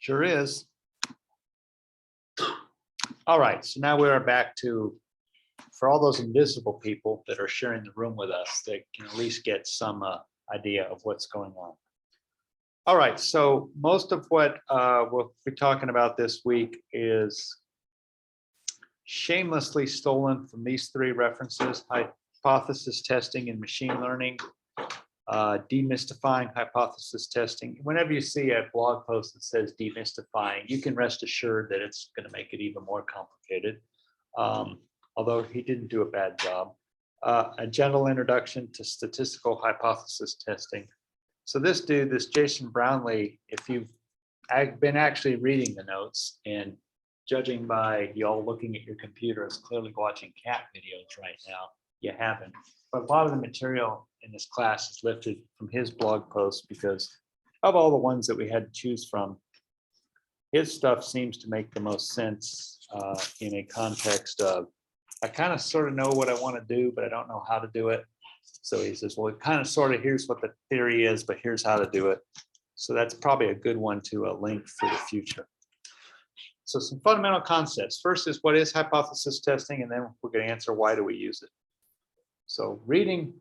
Sure is. All right, so now we are back to, for all those invisible people that are sharing the room with us, they can at least get some idea of what's going on. All right, so most of what we'll be talking about this week is shamelessly stolen from these three references: hypothesis testing and machine learning, demystifying hypothesis testing. Whenever you see a blog post that says demystifying, you can rest assured that it's going to make it even more complicated, although he didn't do a bad job. A general introduction to statistical hypothesis testing. So this dude, this Jason Brownlee, if you've been actually reading the notes and judging by y'all looking at your computers, clearly watching cat videos right now, you haven't. But a lot of the material in this class is lifted from his blog post because of all the ones that we had to choose from. His stuff seems to make the most sense in a context of, I kind of sort of know what I want to do, but I don't know how to do it. So he says, well, it kind of sort of, here's what the theory is, but here's how to do it. So that's probably a good one to link for the future. So some fundamental concepts. First is, what is hypothesis testing? And then we're going to answer, why do we use it? So reading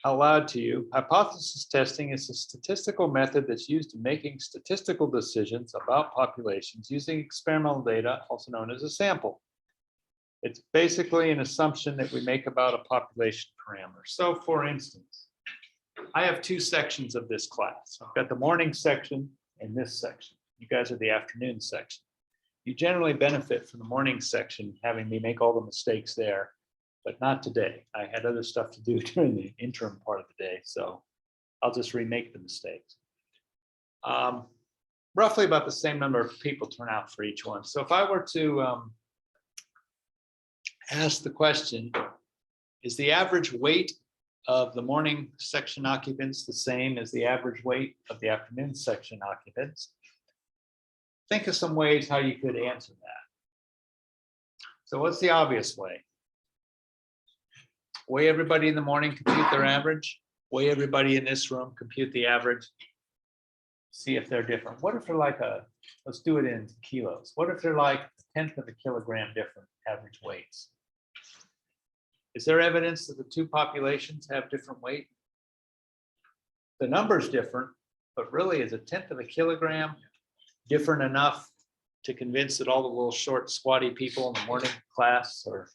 out loud to you, hypothesis testing is a statistical method that's used in making statistical decisions about populations using experimental data, also known as a sample. It's basically an assumption that we make about a population parameter. So for instance, I have two sections of this class. I've got the morning section and this section. You guys are the afternoon section. You generally benefit from the morning section, having me make all the mistakes there, but not today. I had other stuff to do during the interim part of the day, so I'll just remake the mistakes. Roughly about the same number of people turn out for each one. So if I were to ask the question, is the average weight of the morning section occupants the same as the average weight of the afternoon section occupants? Think of some ways how you could answer that. So what's the obvious way? Weigh everybody in the morning, compute their average. Weigh everybody in this room, compute the average. See if they're different. What if they're like let's do it in kilos. What if they're like 1/10 of a kilogram different average weights? Is there evidence that the two populations have different weight? The number's different, but really is 1/10 of a kilogram different enough to convince that all the little short squatty people in the morning class or?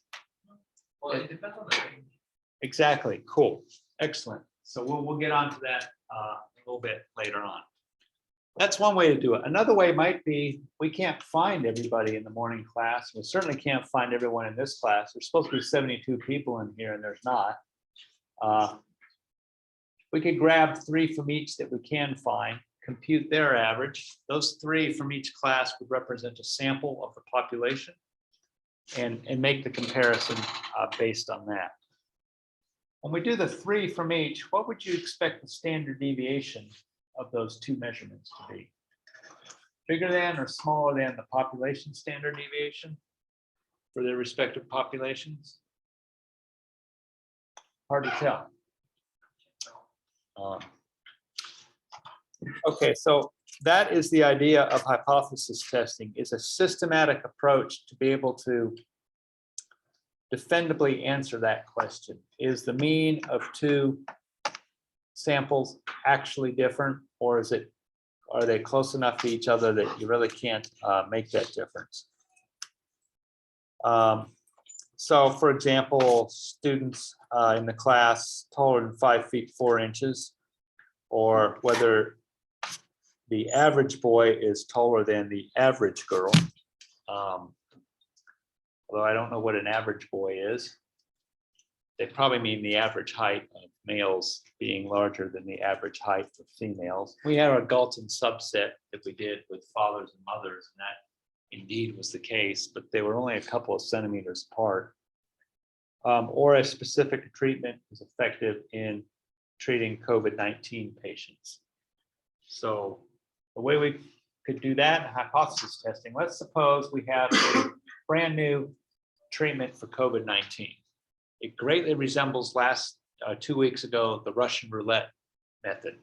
Well, it depends on the range. Exactly. Cool. Excellent. So we'll get onto that a little bit later on. That's one way to do it. Another way might be, we can't find everybody in the morning class. We certainly can't find everyone in this class. There's supposed to be 72 people in here and there's not. We could grab 3 from each that we can find, compute their average. Those 3 from each class would represent a sample of the population and make the comparison based on that. When we do the 3 from each, what would you expect the standard deviation of those 2 measurements to be? Bigger than or smaller than the population standard deviation for their respective populations? Hard to tell. Okay, so that is the idea of hypothesis testing, is a systematic approach to be able to defendably answer that question. Is the mean of 2 samples actually different, or are they close enough to each other that you really can't make that difference? So for example, students in the class taller than 5 feet 4 inches, or whether the average boy is taller than the average girl. Although I don't know what an average boy is. They probably mean the average height of males being larger than the average height of females. We had a Galton subset that we did with fathers and mothers, and that indeed was the case, but they were only a couple of centimeters apart. Or a specific treatment is effective in treating COVID-19 patients. So the way we could do that, hypothesis testing, let's suppose we have a brand new treatment for COVID-19. It greatly resembles 2 weeks ago, the Russian roulette method.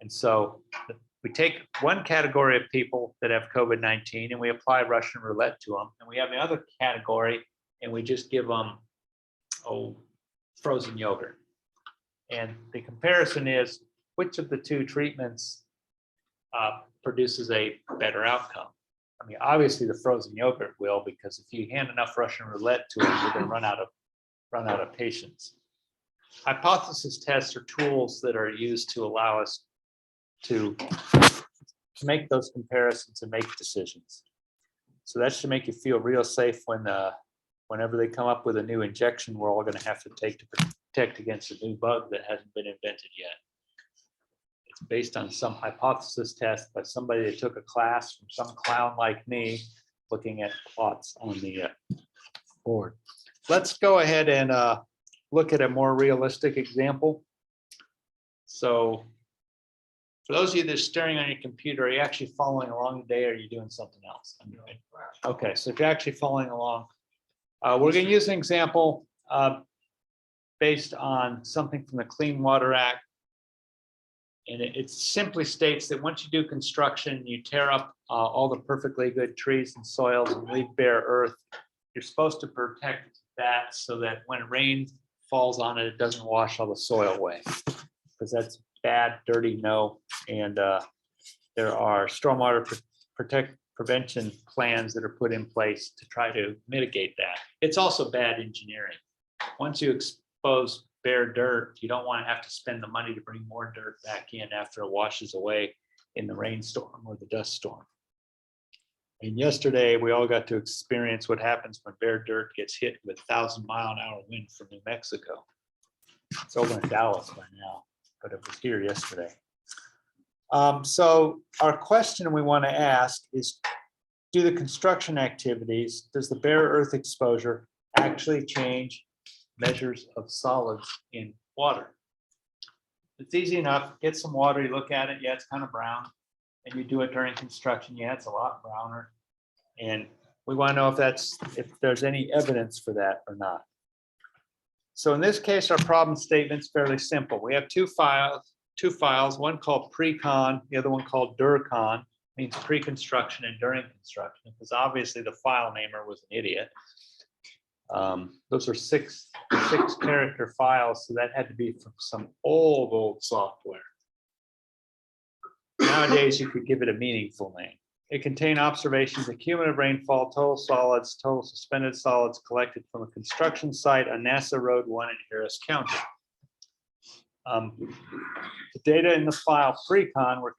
And so we take one category of people that have COVID-19 and we apply Russian roulette to them. And we have another category and we just give them, frozen yogurt. And the comparison is which of the two treatments produces a better outcome. I mean, obviously the frozen yogurt will, because if you hand enough Russian roulette to them, you're going to run out of patients. Hypothesis tests are tools that are used to allow us to make those comparisons and make decisions. So that should make you feel real safe when whenever they come up with a new injection we're all going to have to take to protect against a new bug that hasn't been invented yet. It's based on some hypothesis test by somebody that took a class from some clown like me looking at plots on the board. Let's go ahead and look at a more realistic example. So for those of you that are staring on your computer, are you actually following along today or are you doing something else? Okay, so if you're actually following along, we're going to use an example based on something from the Clean Water Act. And it simply states that once you do construction, you tear up all the perfectly good trees and soils and leave bare earth. You're supposed to protect that so that when rain falls on it, it doesn't wash all the soil away, because that's bad, dirty, no. And there are stormwater prevention plans that are put in place to try to mitigate that. It's also bad engineering. Once you expose bare dirt, you don't want to have to spend the money to bring more dirt back in after it washes away in the rainstorm or the dust storm. And yesterday we all got to experience what happens when bare dirt gets hit with 1,000-mile-an-hour wind from New Mexico. It's over in Dallas by now, but it was here yesterday. So our question we want to ask is, do the construction activities, does the bare earth exposure actually change measures of solids in water? It's easy enough. Get some water, you look at it, yeah, it's kind of brown. And you do it during construction, yeah, it's a lot browner. And we want to know if there's any evidence for that or not. So in this case, our problem statement's fairly simple. We have two files, one called pre-con, the other one called dur-con, means pre-construction and during construction, because obviously the file namer was an idiot. Those are six character files, so that had to be from some old software. Nowadays, you could give it a meaningful name. It contained observations of cumulative rainfall, total solids, total suspended solids collected from a construction site on NASA Road 1 in Harris County. The data in the file pre-con were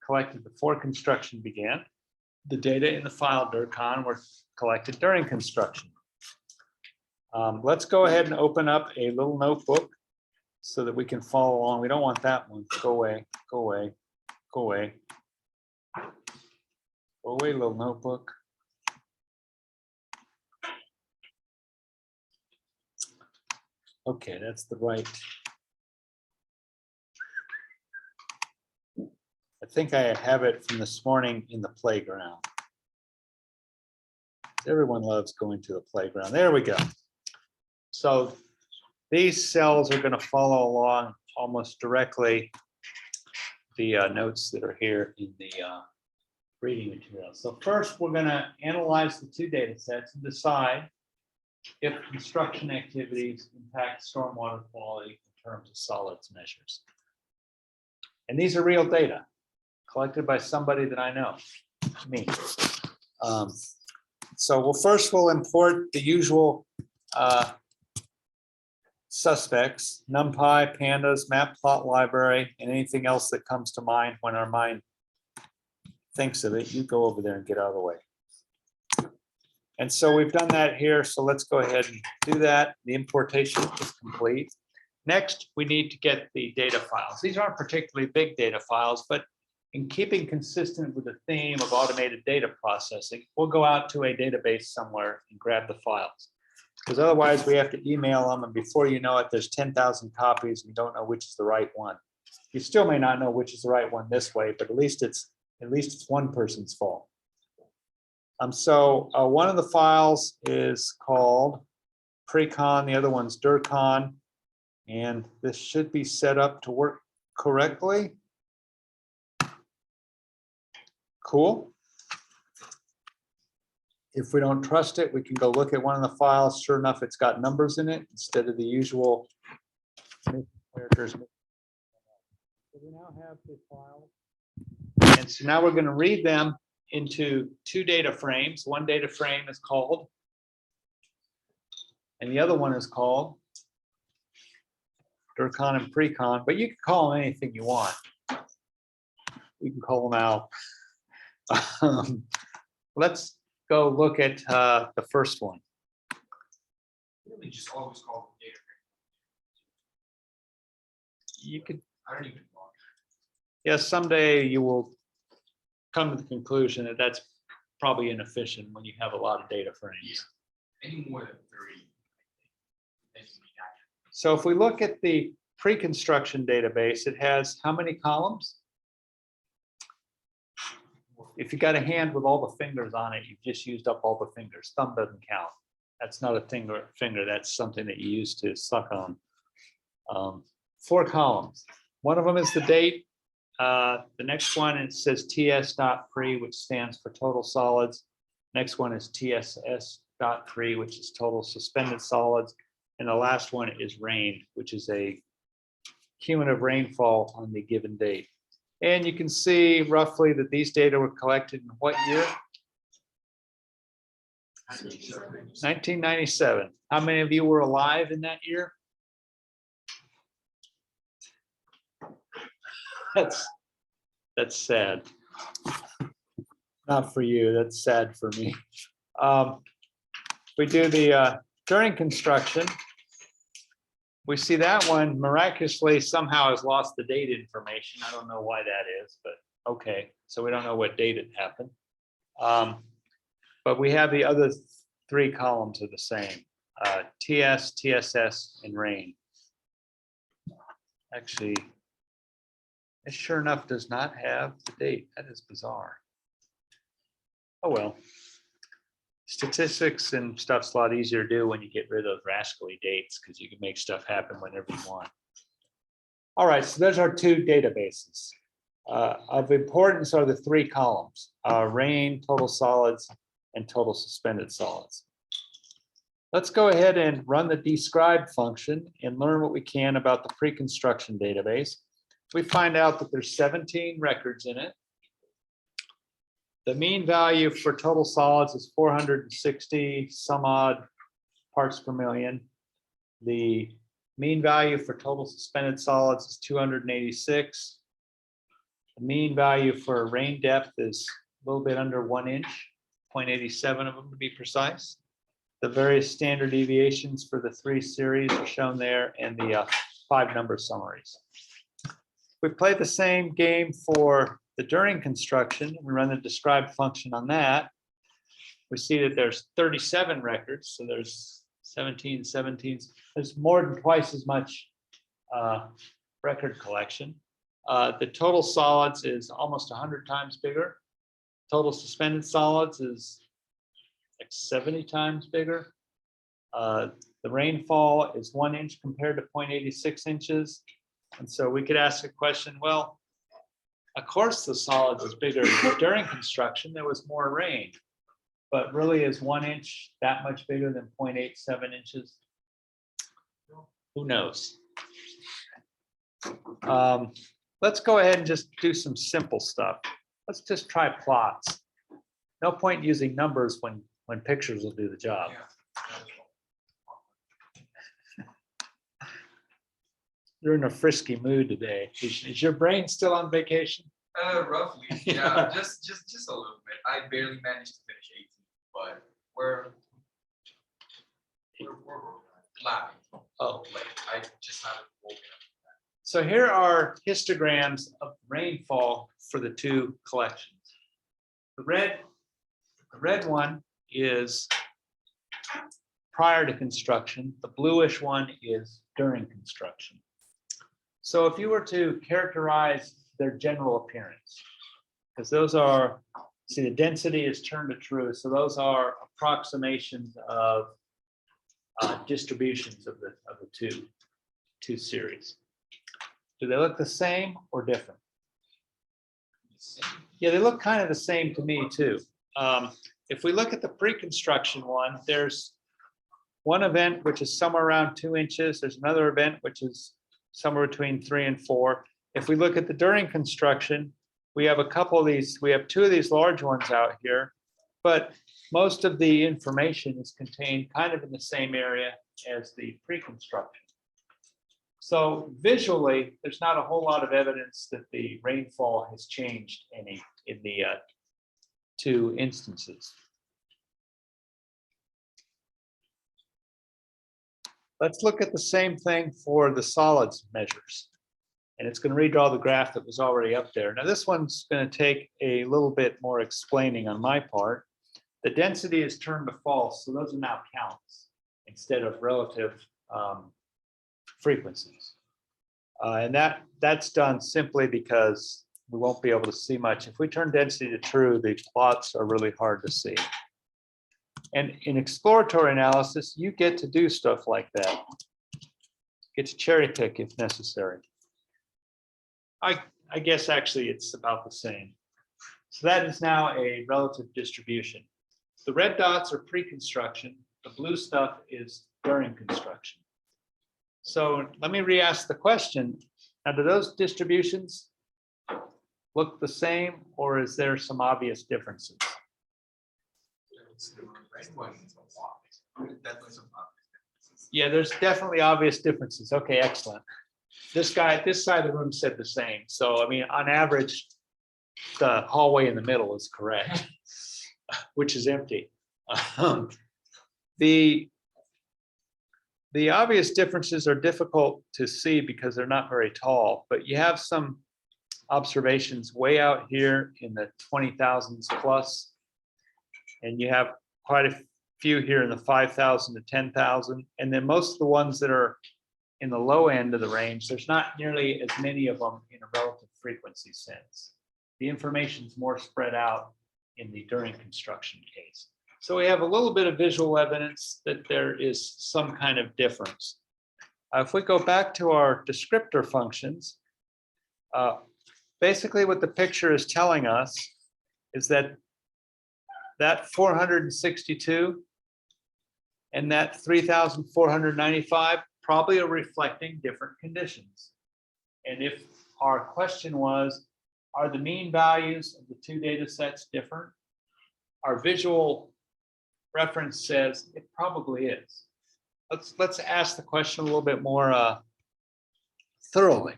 collected before construction began. The data in the file dur-con were collected during construction. Let's go ahead and open up a little notebook so that we can follow along. We don't want that one. Go away, go away, go away. Go away, little notebook. Okay, that's the right. I think I have it from this morning in the playground. Everyone loves going to the playground. There we go. So these cells are going to follow along almost directly the notes that are here in the reading material. So first, we're going to analyze the two data sets and decide if construction activities impact stormwater quality in terms of solids measures. And these are real data collected by somebody that I know, me. So first we'll import the usual suspects, NumPy, pandas, matplotlib, and anything else that comes to mind when our mind thinks of it. You go over there and get out of the way. And so we've done that here. So let's go ahead and do that. The importation is complete. Next, we need to get the data files. These aren't particularly big data files, but in keeping consistent with the theme of automated data processing, we'll go out to a database somewhere and grab the files. Because otherwise we have to email them, and before you know it, there's 10,000 copies and you don't know which is the right one. You still may not know which is the right one this way, but at least it's one person's fault. So one of the files is called pre-con, the other one's dur-con, and this should be set up to work correctly. Cool. If we don't trust it, we can go look at one of the files. Sure enough, it's got numbers in it instead of the usual characters. So we now have the file. And so now we're going to read them into two data frames. One data frame is called, and the other one is called DIRCON and PRECON, but you can call them anything you want. You can call them out. Let's go look at the first one. Really just always call the data frame. You could, I don't even know. yes, someday you will come to the conclusion that that's probably inefficient when you have a lot of data frames. Any more than 30. So if we look at the pre-construction database, it has how many columns? If you got a hand with all the fingers on it, you've just used up all the fingers. Thumb doesn't count. That's not a finger. That's something that you use to suck on. 4 columns. One of them is the date. The next one, it says TS.pre, which stands for total solids. Next one is TSS.pre, which is total suspended solids. And the last one is rain, which is a cumulative rainfall on the given date. And you can see roughly that these data were collected in what year? 1997. How many of you were alive in that year? That's sad. Not for you, that's sad for me. We do the during construction. We see that one miraculously somehow has lost the date information. I don't know why that is, but okay. So we don't know what date it happened. But we have the other 3 columns are the same. TS, TSS, and rain. Actually, it sure enough does not have the date. That is bizarre. Oh well. Statistics and stuff's a lot easier to do when you get rid of rascally dates because you can make stuff happen whenever you want. All right, so there's our 2 databases. Of importance are the 3 columns, rain, total solids, and total suspended solids. Let's go ahead and run the describe function and learn what we can about the pre-construction database. We find out that there's 17 records in it. The mean value for total solids is 460 some odd parts per million. The mean value for total suspended solids is 286. The mean value for rain depth is a little bit under 1 inch, 0.87 of them to be precise. The various standard deviations for the 3 series are shown there, and the 5 number summaries. We played the same game for the during construction. We run the describe function on that. We see that there's 37 records, so there's 17, 17s. There's more than twice as much record collection. The total solids is almost 100 times bigger. Total suspended solids is like 70 times bigger. The rainfall is 1 inch compared to 0.86 inches. And so we could ask a question, well, of course the solids is bigger. During construction, there was more rain. But really, is 1 inch that much bigger than 0.87 inches? Who knows? Let's go ahead and just do some simple stuff. Let's just try plots. No point using numbers when pictures will do the job. You're in a frisky mood today. Is your brain still on vacation? Roughly, yeah, just a little bit. I barely managed to finish 18, but we're laughing. Oh, Like I just haven't woken up. so here are histograms of rainfall for the 2 collections. The red one is prior to construction. The bluish one is during construction. So if you were to characterize their general appearance, because those are, see, the density is turned to true, so those are approximations of distributions of the two series. Do they look the same or different? Yeah, they look kind of the same to me too. If we look at the pre-construction one, there's one event which is somewhere around 2 inches. There's another event which is somewhere between 3 and 4. If we look at the during construction, we have a couple of these, we have 2 of these large ones out here, but most of the information is contained kind of in the same area as the pre-construction. So visually, there's not a whole lot of evidence that the rainfall has changed any in the 2 instances. Let's look at the same thing for the solids measures. And it's going to redraw the graph that was already up there. Now this one's going to take a little bit more explaining on my part. The density is turned to false, so those are now counts instead of relative frequencies. And that's done simply because we won't be able to see much. If we turn density to true, the plots are really hard to see. And in exploratory analysis, you get to do stuff like that. Get to cherry pick if necessary. I guess actually it's about the same. So that is now a relative distribution. The red dots are pre-construction. The blue stuff is during construction. So let me re-ask the question. Now, do those distributions look the same, or is there some obvious differences? Yeah, there's definitely obvious differences. Okay, excellent. This guy, this side of the room said the same. So, I mean, on average, the hallway in the middle is correct, which is empty. The obvious differences are difficult to see because they're not very tall, but you have some observations way out here in the 20,000s plus, and you have quite a few here in the 5,000 to 10,000, and then most of the ones that are in the low end of the range, there's not nearly as many of them in a relative frequency sense. The information's more spread out in the during construction case. So we have a little bit of visual evidence that there is some kind of difference. If we go back to our descriptor functions, basically what the picture is telling us is that 462 and that 3,495 probably are reflecting different conditions. And if our question was, are the mean values of the 2 data sets different? Our visual reference says it probably is. Let's ask the question a little bit more thoroughly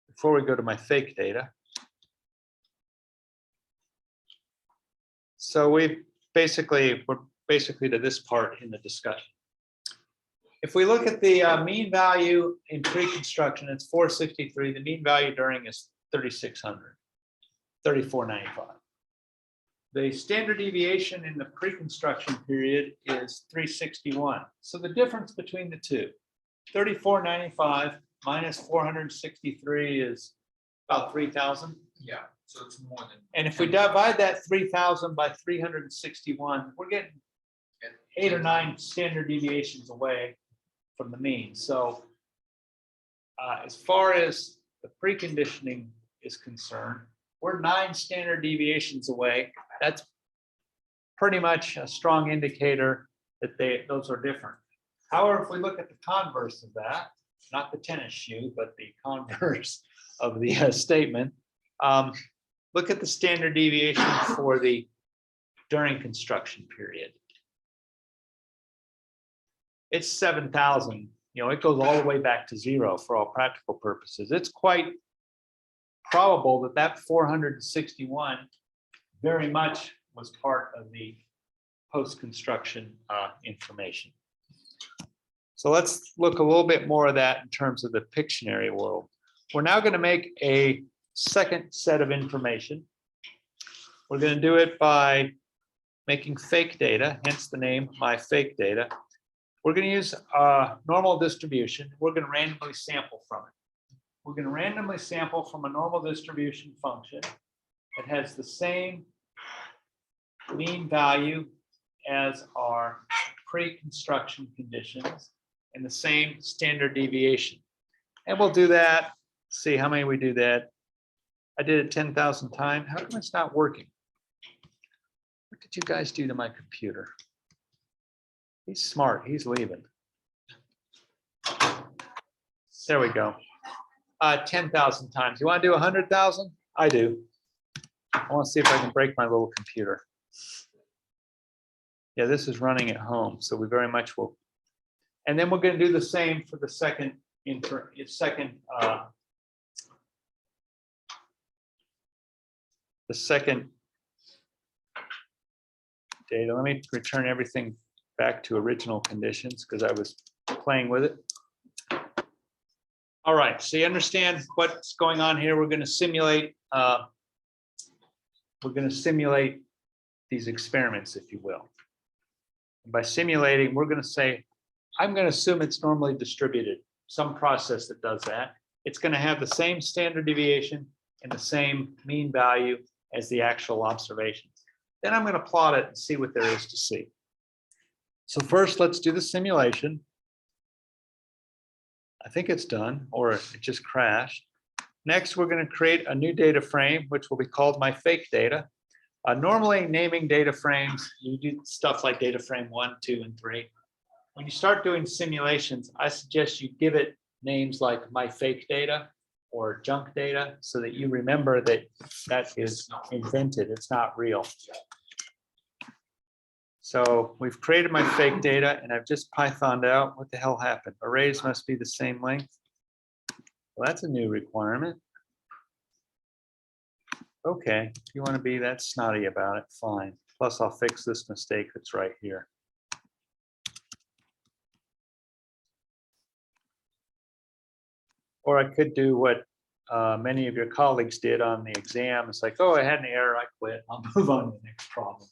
before we go to my fake data. So we're basically to this part in the discussion. If we look at the mean value in pre-construction, it's 463. The mean value during is 3,600, 3,495. The standard deviation in the pre-construction period is 361. So the difference between the two, 3,495 minus 463 is about 3,000. Yeah, so it's more than. And if we divide that 3,000 by 361, we're getting 8 or 9 standard deviations away from the mean. So as far as the preconditioning is concerned, we're 9 standard deviations away. That's pretty much a strong indicator that those are different. However, if we look at the converse of that, not the tennis shoe, but the converse of the statement, look at the standard deviation for the during construction period. It's 7,000. You know, it goes all the way back to 0 for all practical purposes. It's quite probable that that 461 very much was part of the post-construction information. So let's look a little bit more of that in terms of the Pictionary world. We're now going to make a second set of information. We're going to do it by making fake data, hence the name my fake data. We're going to use a normal distribution. We're going to randomly sample from it. We're going to randomly sample from a normal distribution function that has the same mean value as our pre-construction conditions and the same standard deviation. And we'll do that, see how many we do that. I did it 10,000 times. How come it's not working? What did you guys do to my computer? He's smart. He's leaving. There we go. 10,000 times. You want to do 100,000? I do. I want to see if I can break my little computer. Yeah, this is running at home, so we very much will. And then we're going to do the same for the second data. Let me return everything back to original conditions because I was playing with it. All right, so you understand what's going on here. We're going to simulate. These experiments, if you will. And by simulating, we're going to say, I'm going to assume it's normally distributed. Some process that does that. It's going to have the same standard deviation and the same mean value as the actual observations. Then I'm going to plot it and see what there is to see. So first, let's do the simulation. I think it's done, or it just crashed. Next, we're going to create a new data frame, which will be called my fake data. Normally, naming data frames, you do stuff like data frame 1, 2, and 3. When you start doing simulations, I suggest you give it names like my fake data or junk data so that you remember that that is invented. It's not real. So we've created my fake data and I've just Pythoned out what the hell happened. Arrays must be the same length. Well, that's a new requirement. Okay, if you want to be that snotty about it, fine. Plus I'll fix this mistake that's right here. Or I could do what many of your colleagues did on the exam. It's like, oh, I had an error, I quit. I'll move on to the next problem.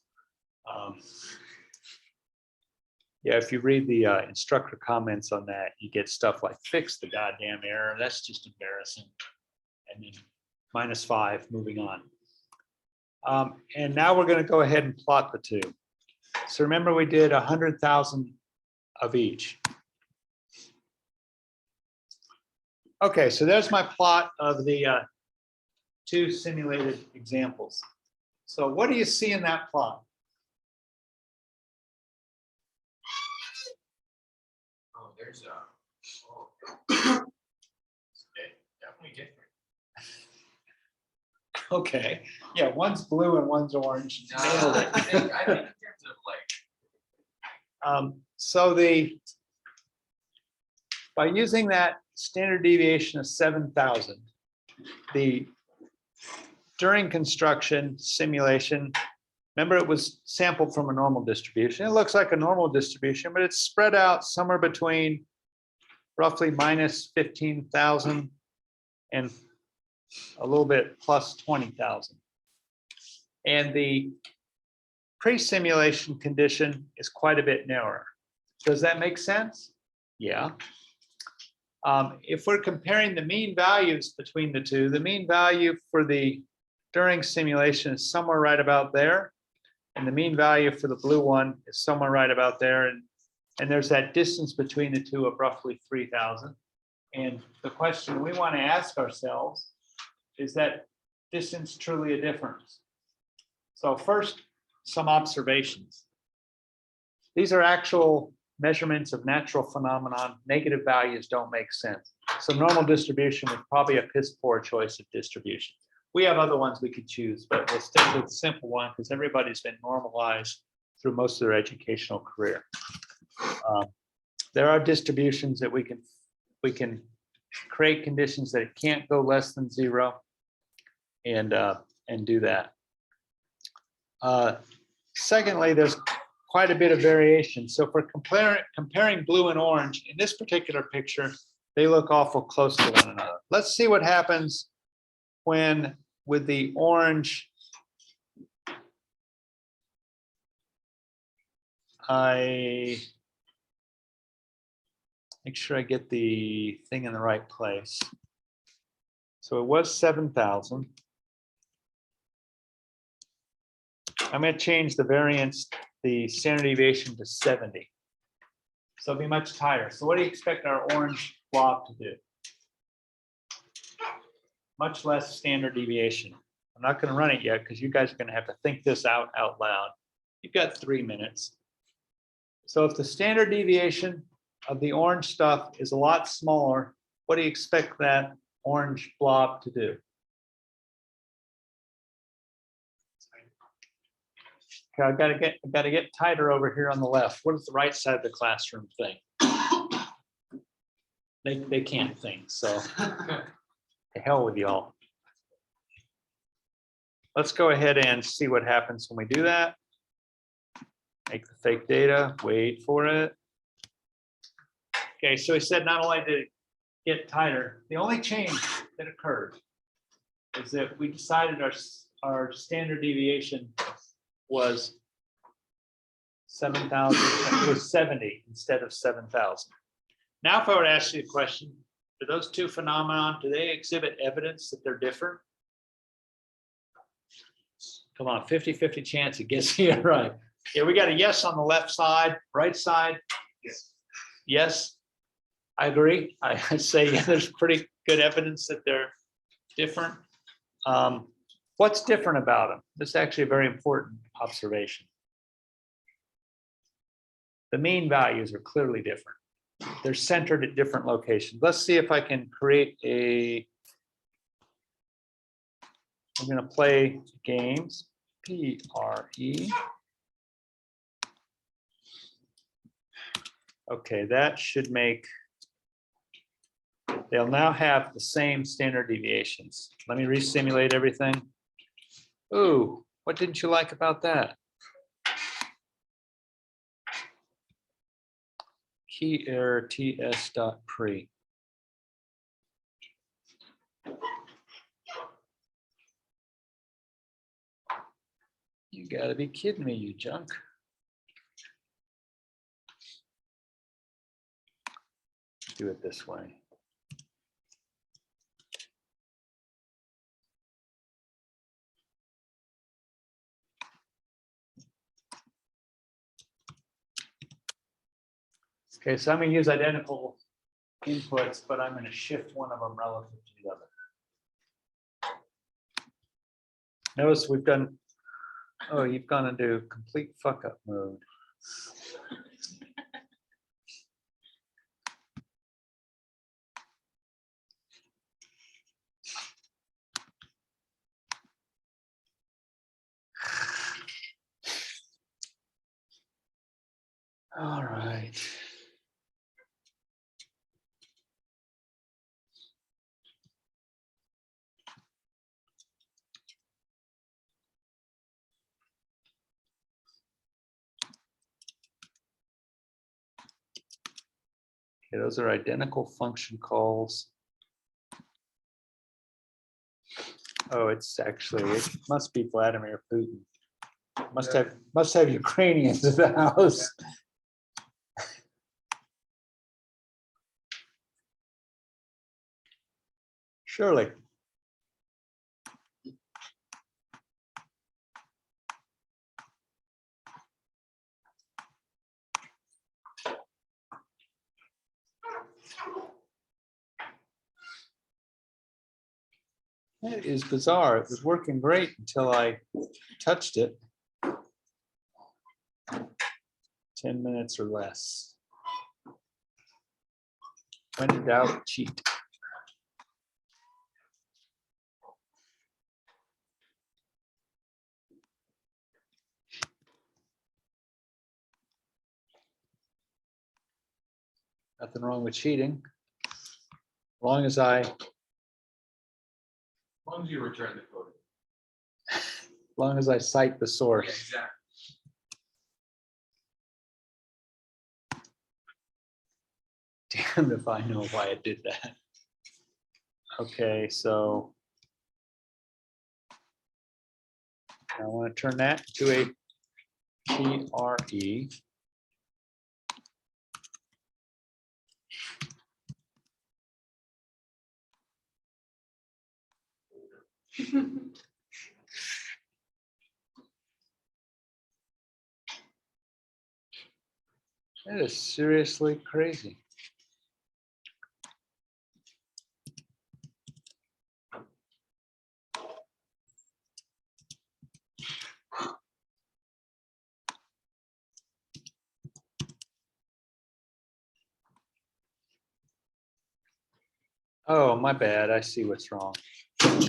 Yeah, if you read the instructor comments on that, you get stuff like fix the goddamn error. That's just embarrassing. And then -5, moving on. And now we're going to go ahead and plot the two. So remember we did 100,000 of each. Okay, so there's my plot of the two simulated examples. So what do you see in that plot? Oh, there's a definitely different. Okay, yeah, one's blue and one's orange. No, Nailed it. I think in terms of like. So by using that standard deviation of 7,000, during construction simulation, remember it was sampled from a normal distribution. It looks like a normal distribution, but it's spread out somewhere between roughly -15,000 and a little bit plus 20,000. And the pre-simulation condition is quite a bit narrower. Does that make sense? Yeah. If we're comparing the mean values between the two, the mean value for the during simulation is somewhere right about there. And the mean value for the blue one is somewhere right about there. And there's that distance between the two of roughly 3,000. And the question we want to ask ourselves, is that distance truly a difference? So first, some observations. These are actual measurements of natural phenomenon. Negative values don't make sense. So normal distribution is probably a piss poor choice of distribution. We have other ones we could choose, but we'll stick with the simple one because everybody's been normalized through most of their educational career. There are distributions that we can create conditions that it can't go less than 0 and do that. Secondly, there's quite a bit of variation. So if we're comparing blue and orange, in this particular picture, they look awful close to one another. Let's see what happens when with the orange, I make sure I get the thing in the right place. So it was 7,000. I'm going to change the variance, the standard deviation to 70. So it'll be much tighter. So what do you expect our orange blob to do? much less standard deviation. I'm not going to run it yet because you guys are going to have to think this out loud. You've got 3 minutes. So if the standard deviation of the orange stuff is a lot smaller, what do you expect that orange blob to do? Okay, I've got to get tighter over here on the left. What does the right side of the classroom think? They can't think, so to hell with y'all. Let's go ahead and see what happens when we do that. Make the fake data, wait for it. Okay, so he said not only did it get tighter, the only change that occurred is that we decided our standard deviation was 7,000, it was 70 instead of 7,000. Now, if I were to ask you a question, do those two phenomena, do they exhibit evidence that they're different? Come on, 50-50 chance it gets you right. Yeah, we got a yes on the left side, right side. Yes. Yes, I agree. I say yeah, there's pretty good evidence that they're different. What's different about them? This is actually a very important observation. The mean values are clearly different. They're centered at different locations. Let's see if I can create a, I'm going to play games, PRE. Okay, that should make, they'll now have the same standard deviations. Let me re-simulate everything. Ooh, what didn't you like about that? Key error ts.pre. You gotta be kidding me, you junk. Do it this way. Okay, so I'm going to use identical inputs, but I'm going to shift one of them relative to the other. Notice we've done, oh, you've gone into complete fuck up mode. All right. Okay, those are identical function calls. Oh, it's actually, it must be Vladimir Putin. Must have Ukrainians in the house. Surely. It is bizarre. It was working great until I touched it. 10 minutes or less. When in doubt, cheat. Nothing wrong with cheating. As long as I As long as you return the code. as long as I cite the Yeah, source. exactly. Damn if I know why it did that. Okay, so I want to turn that to a PRE. That is seriously crazy. Oh, my bad. I see what's wrong. Okay,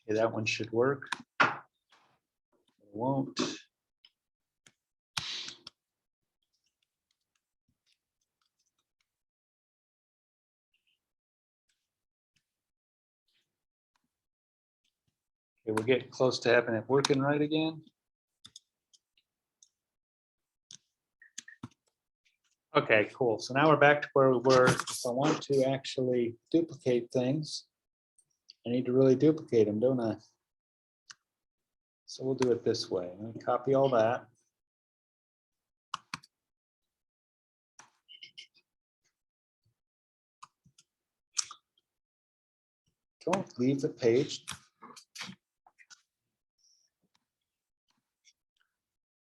that one should work. It won't. Okay, we're getting close to having it working right again. Okay, cool. So now we're back to where we were. If I want to actually duplicate things, I need to really duplicate them, don't I? So we'll do it this way. Let me copy all that. Don't leave the page.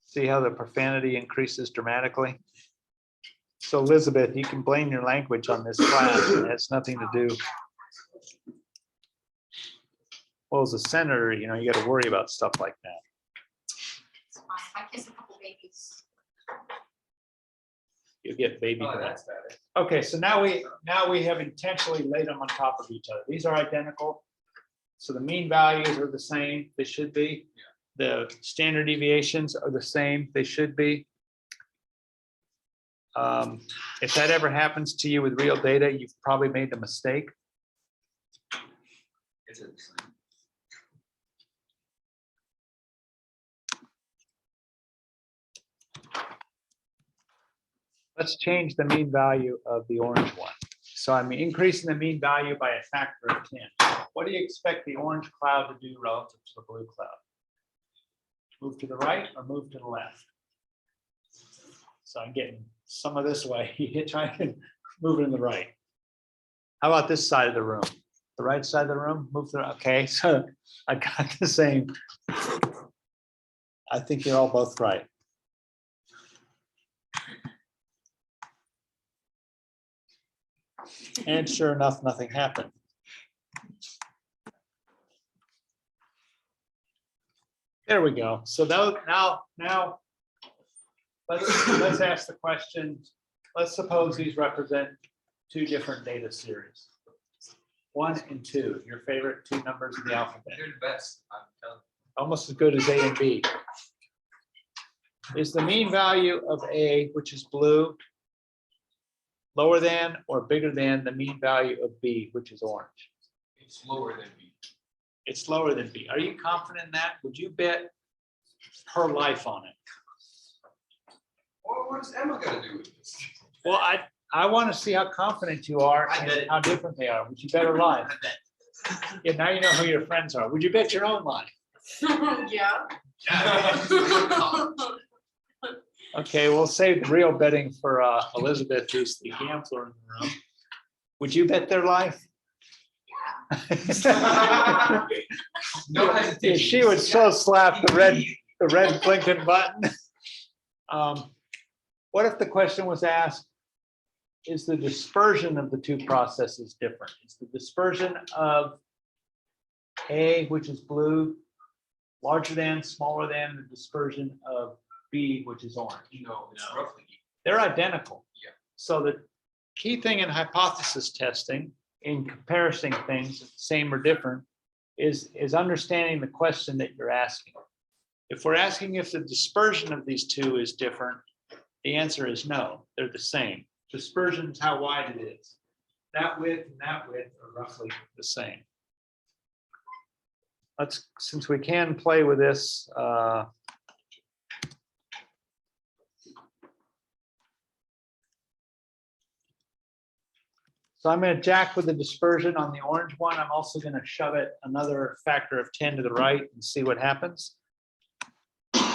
See how the profanity increases dramatically? So Elizabeth, you can blame your language on this class. It has nothing to do. Well, as a senator, you know, you got to worry about stuff like that. It's fine. I kiss a couple babies. You'll get baby Oh, breath. that's better. Okay, so now we have intentionally laid them on top of each other. These are identical. So the mean values are the same. They should be. The standard deviations are the same. They should be. If that ever happens to you with real data, you've probably made a mistake. It's the same. Let's change the mean value of the orange one. So I'm increasing the mean value by a factor of 10. What do you expect the orange cloud to do relative to the blue cloud? Move to the right or move to the left? So I'm getting some of this way. You try and move it in the right. How about this side of the room? The right side of the room, move to the, okay, so I got the same. I think you're all both right. And sure enough, nothing happened. There we go. So now let's ask the question. Let's suppose these represent two different data series. 1 and 2, your favorite two numbers in the alphabet. You're the best. I'm telling you. Almost as good as A and B. Is the mean value of A, which is blue, lower than or bigger than the mean value of B, which is orange? It's lower than B. It's lower than B. Are you confident in that? Would you bet her life on it? Well, what is Emma gonna do with this? Well, I want to see how confident you are I bet and it. how different they are. Would you bet her life? I bet. Yeah, now you know who your friends are. Would you bet your own life? Yeah. Okay, we'll save the real betting for Elizabeth, who's the gambler in the room. Would you bet their life? No hesitation. She would so slap the red blinking button. What if the question was asked, is the dispersion of the two processes different? Is the dispersion of A, which is blue, larger than, smaller than the dispersion of B, which is orange? No, it's roughly. They're identical. Yeah. So the key thing in hypothesis testing, in comparison things, same or different, is understanding the question that you're asking. If we're asking if the dispersion of these two is different, the answer is no, they're the same. Dispersion is how wide it is. That width and that width are roughly the same. Let's, since we can play with this, so I'm going to jack with the dispersion on the orange one. I'm also going to shove it another factor of 10 to the right and see what happens.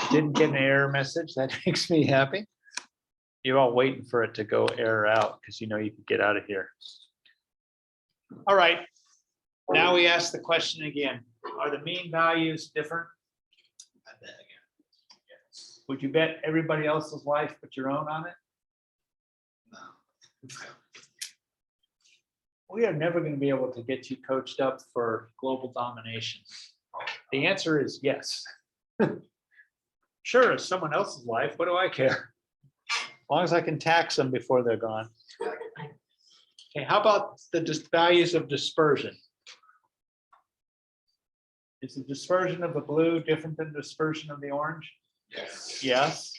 Didn't get an error message. That makes me happy. You're all waiting for it to go error out because you know you can get out of here. All right. Now we ask the question again. Are the mean values different? I bet again. Yes. Would you bet everybody else's life but your own on it? No. We are never going to be able to get you coached up for global domination. The answer is yes. Sure, it's someone else's life. What do I care? long as I can tax them before they're gone. Okay, how about the values of dispersion? Is the dispersion of the blue different than the dispersion of the orange? Yes. Yes.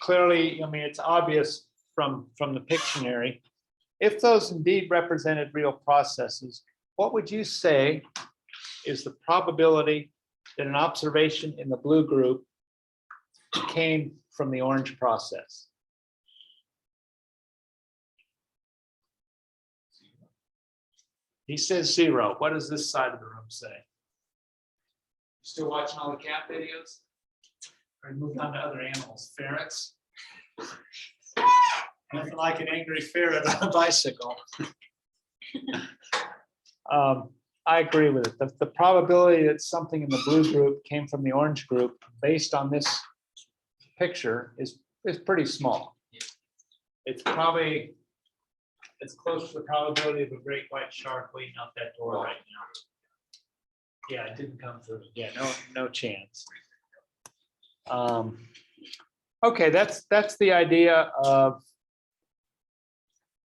Clearly, I mean, it's obvious from the Pictionary. If those indeed represented real processes, what would you say is the probability that an observation in the blue group came from the orange process? He says 0. What does this side of the room say? Still watching all the cat videos? Or moved on to other animals, ferrets? Nothing like an angry ferret on a bicycle. I agree with it. The probability that something in the blue group came from the orange group based on this picture is pretty small. It's probably as close to the probability of a great white shark waiting out that door right now. Yeah, it didn't come through. Yeah, no chance. Okay, that's the idea of,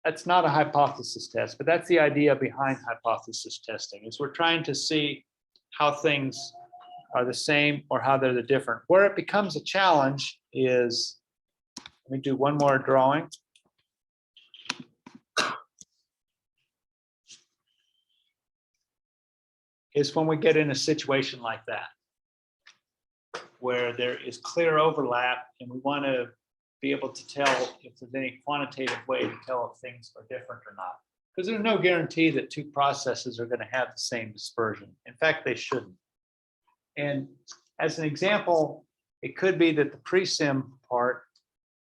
that's not a hypothesis test, but that's the idea behind hypothesis testing, is we're trying to see how things are the same or how they're the different. Where it becomes a challenge is, let me do one more drawing. Is when we get in a situation like that, where there is clear overlap and we want to be able to tell if there's any quantitative way to tell if things are different or not. Because there's no guarantee that two processes are going to have the same dispersion. In fact, they shouldn't. And as an example, it could be that the pre-sim part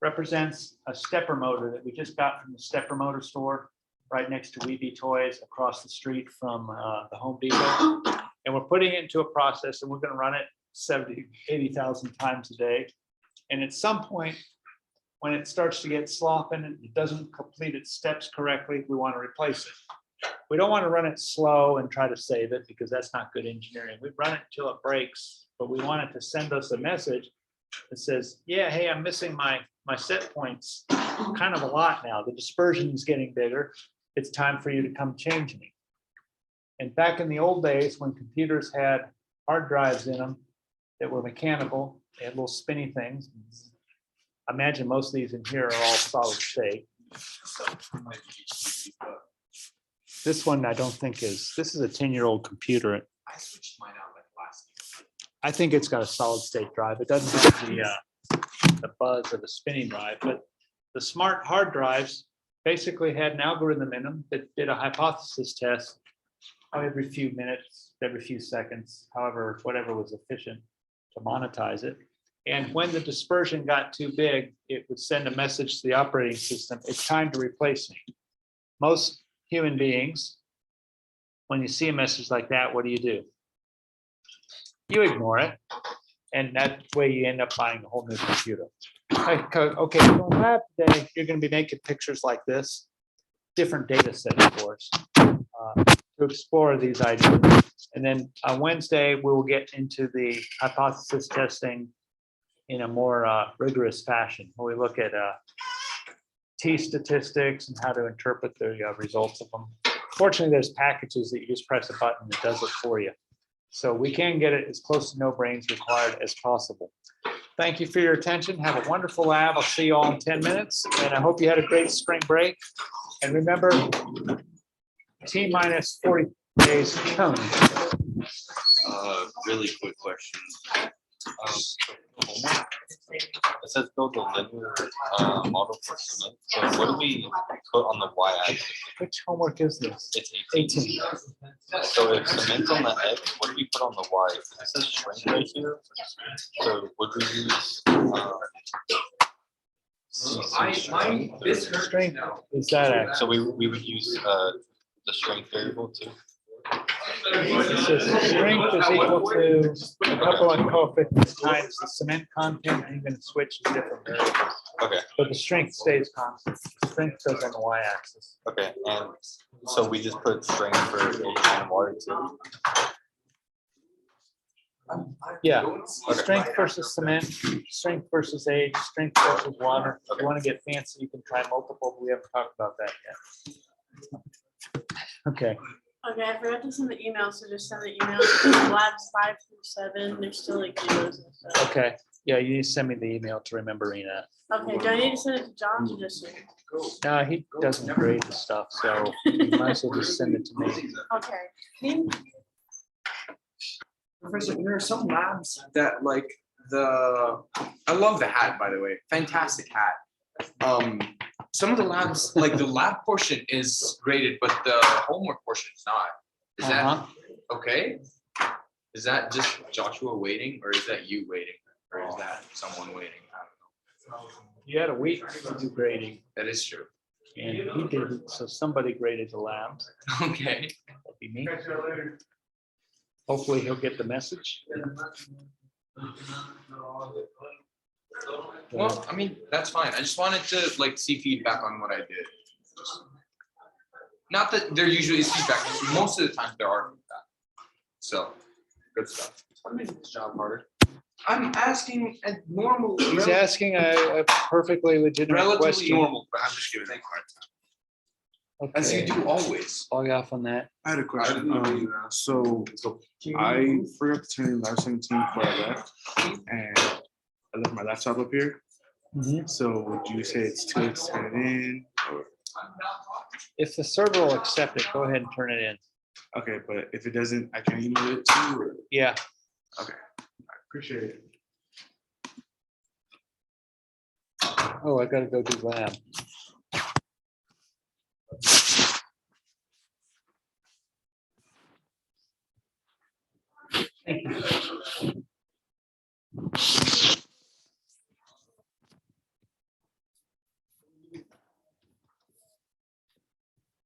represents a stepper motor that we just got from the stepper motor store right next to Weeby Toys across the street from the Home Depot. And we're putting it into a process and we're going to run it 70, 80,000 times a day. And at some point, when it starts to get slopping and it doesn't complete its steps correctly, we want to replace it. We don't want to run it slow and try to save it because that's not good engineering. We run it until it breaks, but we want it to send us a message that says, yeah, hey, I'm missing my set points kind of a lot now. The dispersion is getting bigger. It's time for you to come change me. And back in the old days when computers had hard drives in them that were mechanical, they had little spinny things. I imagine most of these in here are all solid state. This one I don't think is, this is a 10-year-old computer. I switched mine out like last year. I think it's got a solid state drive. It doesn't have the buzz of the spinning drive, but the smart hard drives basically had an algorithm in them that did a hypothesis test every few minutes, every few seconds, however, whatever was efficient to monetize it. And when the dispersion got too big, it would send a message to the operating system, it's time to replace me. Most human beings, when you see a message like that, what do? You ignore it. And that way you end up buying a whole new computer. Okay, so in lab today, you're going to be making pictures like this, different data sets, of course, to explore these ideas. And then on Wednesday, we will get into the hypothesis testing in a more rigorous fashion, where we look at T statistics and how to interpret the results of them. Fortunately, there's packages that you just press a button that does it for you. So we can get it as close to no brains required as possible. Thank you for your attention. Have a wonderful lab. I'll see you all in 10 minutes. And I hope you had a great spring break. And remember, T minus 40 days counting. Really quick question. It says build a linear model for cement. So what do we put on the y-axis? Which homework is this? It's 18. So if cement's on the x, what do we put on the y? It says strength right here. So would we use This hurts Strength now. is that actually? so we would use the strength variable too? It says strength is equal to a couple of coefficients times the cement content, and you're going to switch to different variables. Okay, But the strength stays constant. Strength goes on the y-axis. okay. And so we just put strength for H and water too. Yeah. Okay. Strength versus cement, strength versus age, strength versus water. If you want to get fancy, you can try multiple. We haven't talked about that yet. Okay, Okay, I forgot to send the email, so just send the email. Labs 5 through 7, there's still like zeros and stuff. okay. Yeah, you need to send me the email to remember Ina. Okay, do I need to send it to John or just you? No, he doesn't grade the stuff, so you might as well just send it to me. Okay. Professor, there are some labs that like I love the hat, by the way, fantastic hat. Some of the labs, like the lab portion is graded, but the homework portion is not. Is that Uh-huh. okay? Is that just Joshua waiting, or is that you waiting, or is that someone waiting? I don't know. You had a week to do grading, That is true. and he didn't, so somebody graded the labs. Okay. That'd be me. Hopefully he'll get the message. Well, I mean, that's fine. I just wanted to like see feedback on what I did. Not that there usually is feedback. Most of the time there are feedback. So, good stuff. I'm making this job harder. I'm asking a normal, He's asking a perfectly legitimate relatively question. normal, but I'm just giving it a hard time. As you Okay, do always. log off on that. I had a question. didn't know you So I forgot to turn in lesson 17 before I left, and I left my laptop up here. Mhm. So would you say it's too late to turn it in? Or, If the server will accept it, go ahead and turn it in. okay, but if it doesn't, I can email it to you. Or, Yeah, okay, I appreciate it. oh, I gotta go do lab. Thank you.